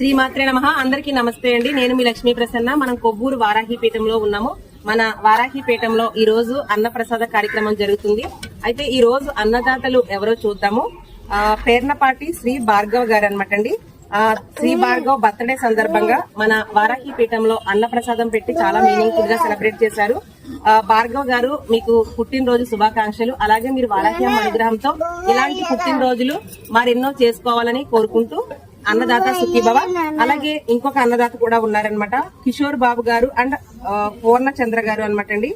శ్రీమాత్రే నమః. అందరికీ నమస్తే అండి. నేను మీ లక్ష్మీ ప్రసన్న. మనం కొవ్వూరు వారాహిపీఠంలో ఉన్నాము. మన వారాహిపీఠంలో ఈ రోజు అన్నప్రసాద కార్యక్రమం జరుగుతుంది. అయితే ఈ రోజు అన్నదాతలు ఎవరో చూద్దాము. పేర్నపాటి శ్రీ భార్గవ్ గారు అనమాట అండి. శ్రీ భార్గవ్ బర్త్డే సందర్భంగా మన వారాహిపీఠంలో అన్నప్రసాదం పెట్టి చాలా మీనింగ్ఫుల్ గా సెలబ్రేట్ చేశారు. భార్గవ్ గారు మీకు పుట్టినరోజు శుభాకాంక్షలు. అలాగే మీరు వారాహి అమ్మ అనుగ్రహంతో ఇలాంటి పుట్టినరోజులు మరెన్నో చేసుకోవాలని కోరుకుంటూ అన్నదాత సుఖీభవ. అలాగే ఇంకొక అన్నదాత కూడా ఉన్నారనమాట, కిషోర్ బాబు గారు అండ్ పూర్ణచంద్ర గారు అనమాట అండి.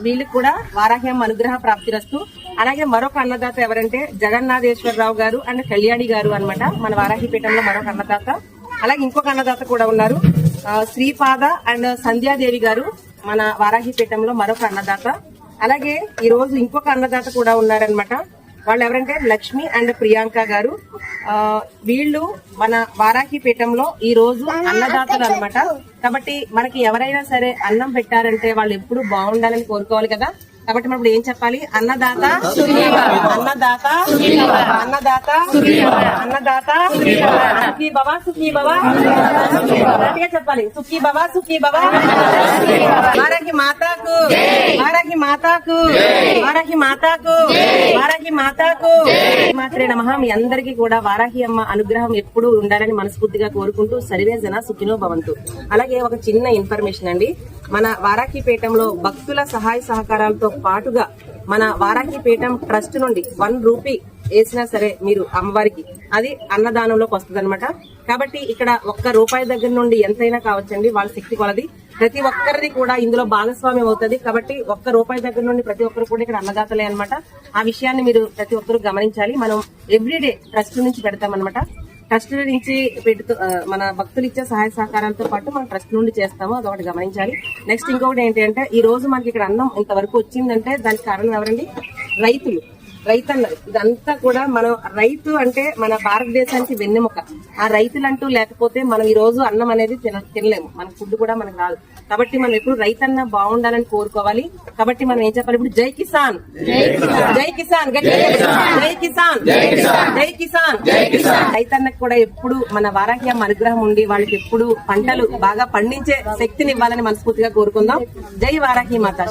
వీళ్ళకి కూడా వారాహి అమ్మ అనుగ్రహ ప్రాప్తిరస్తు. అలాగే మరొక అన్నదాత ఎవరంటే జగన్నాథేశ్వరరావు గారు అండ్ కళ్యాణి గారు అనమాట, మన వారాహిపీఠంలో మరొక అన్నదాత. అలాగే ఇంకొక అన్నదాత కూడా ఉన్నారు, శ్రీపాద అండ్ సంధ్యాదేవి గారు, మన వారాహిపీఠంలో మరొక అన్నదాత. అలాగే ఈ రోజు ఇంకొక అన్నదాత కూడా ఉన్నారనమాట. వాళ్ళు ఎవరంటే లక్ష్మి అండ్ ప్రియాంక గారు. వీళ్ళు మన వారాహిపీఠంలో ఈ రోజు అన్నదాతలు అనమాట. కాబట్టి మనకి ఎవరైనా సరే అన్నం పెట్టారంటే వాళ్ళు ఎప్పుడు బాగుండాలని కోరుకోవాలి కదా. కాబట్టి మనం ఇప్పుడు ఏం చెప్పాలి? అన్నదాత అన్నదాత అన్నదాత అన్నదాత సుఖీ భవ సుఖీ భవ గట్టిగా చెప్పాలి. సుఖీ భవ సుఖీ భవ. వారాహి మాతాకు వారాహి మాతాకు వారాహి మాతాకు వారాహి మాతాకు. మాత్రే నమః. మీ అందరికీ కూడా వారాహి అమ్మ అనుగ్రహం ఎప్పుడు ఉండాలని మనస్ఫూర్తిగా కోరుకుంటూ సర్వే జన సుఖినో భవంతు. అలాగే ఒక చిన్న ఇన్ఫర్మేషన్ అండి, మన వారాహిపీఠంలో భక్తుల సహాయ సహకారాలతో పాటుగా మన వారాహిపీఠం ట్రస్ట్ నుండి 1 రూపీ వేసినా సరే మీరు అమ్మవారికి అది అన్నదానంలోకి వస్తుంది అనమాట. కాబట్టి ఇక్కడ ₹1 దగ్గర నుండి ఎంతైనా కావచ్చండి, వాళ్ళ శక్తి కొలది. ప్రతి ఒక్కరిది కూడా ఇందులో భాగస్వామ్యం అవుతుంది. కాబట్టి ₹1 దగ్గర నుండి ప్రతి ఒక్కరు కూడా ఇక్కడ అన్నదాతలే అనమాట. ఆ విషయాన్ని మీరు ప్రతి ఒక్కరు గమనించాలి. మనం ఎవ్రీడే ట్రస్ట్ నుంచి పెడతామన్నమాట. ట్రస్ట్ నుంచి పెడుతూ మన భక్తులు ఇచ్చే సహాయ సహకారాలతో పాటు మనం ట్రస్ట్ నుండి చేస్తాము, అదొకటి గమనించాలి. నెక్స్ట్ ఇంకొకటి ఏంటి అంటే, ఈ రోజు మనకి ఇక్కడ అన్నం ఇంతవరకు వచ్చిందంటే దానికి కారణం ఎవరండి? రైతులు. రైతన్నలు. ఇదంతా కూడా మనం రైతు అంటే మన భారతదేశానికి వెన్నెముక. ఆ రైతులంటూ లేకపోతే మనం ఈ రోజు అన్నం అనేది తినలేము, మన ఫుడ్ కూడా మనకు రాదు. కాబట్టి మనం ఎప్పుడు రైతన్న బాగుండాలని కోరుకోవాలి. కాబట్టి మనం ఏం చెప్పాలి ఇప్పుడు? జై కిసాన్ జై కిసాన్ జై కిసాన్ జై కిసాన్. రైతన్నకు కూడా ఎప్పుడు మన వారాహి అమ్మ అనుగ్రహం ఉండి వాళ్ళకి ఎప్పుడు పంటలు బాగా పండించే శక్తిని ఇవ్వాలని మనస్ఫూర్తిగా కోరుకుందాం. జై వారాహి మాత.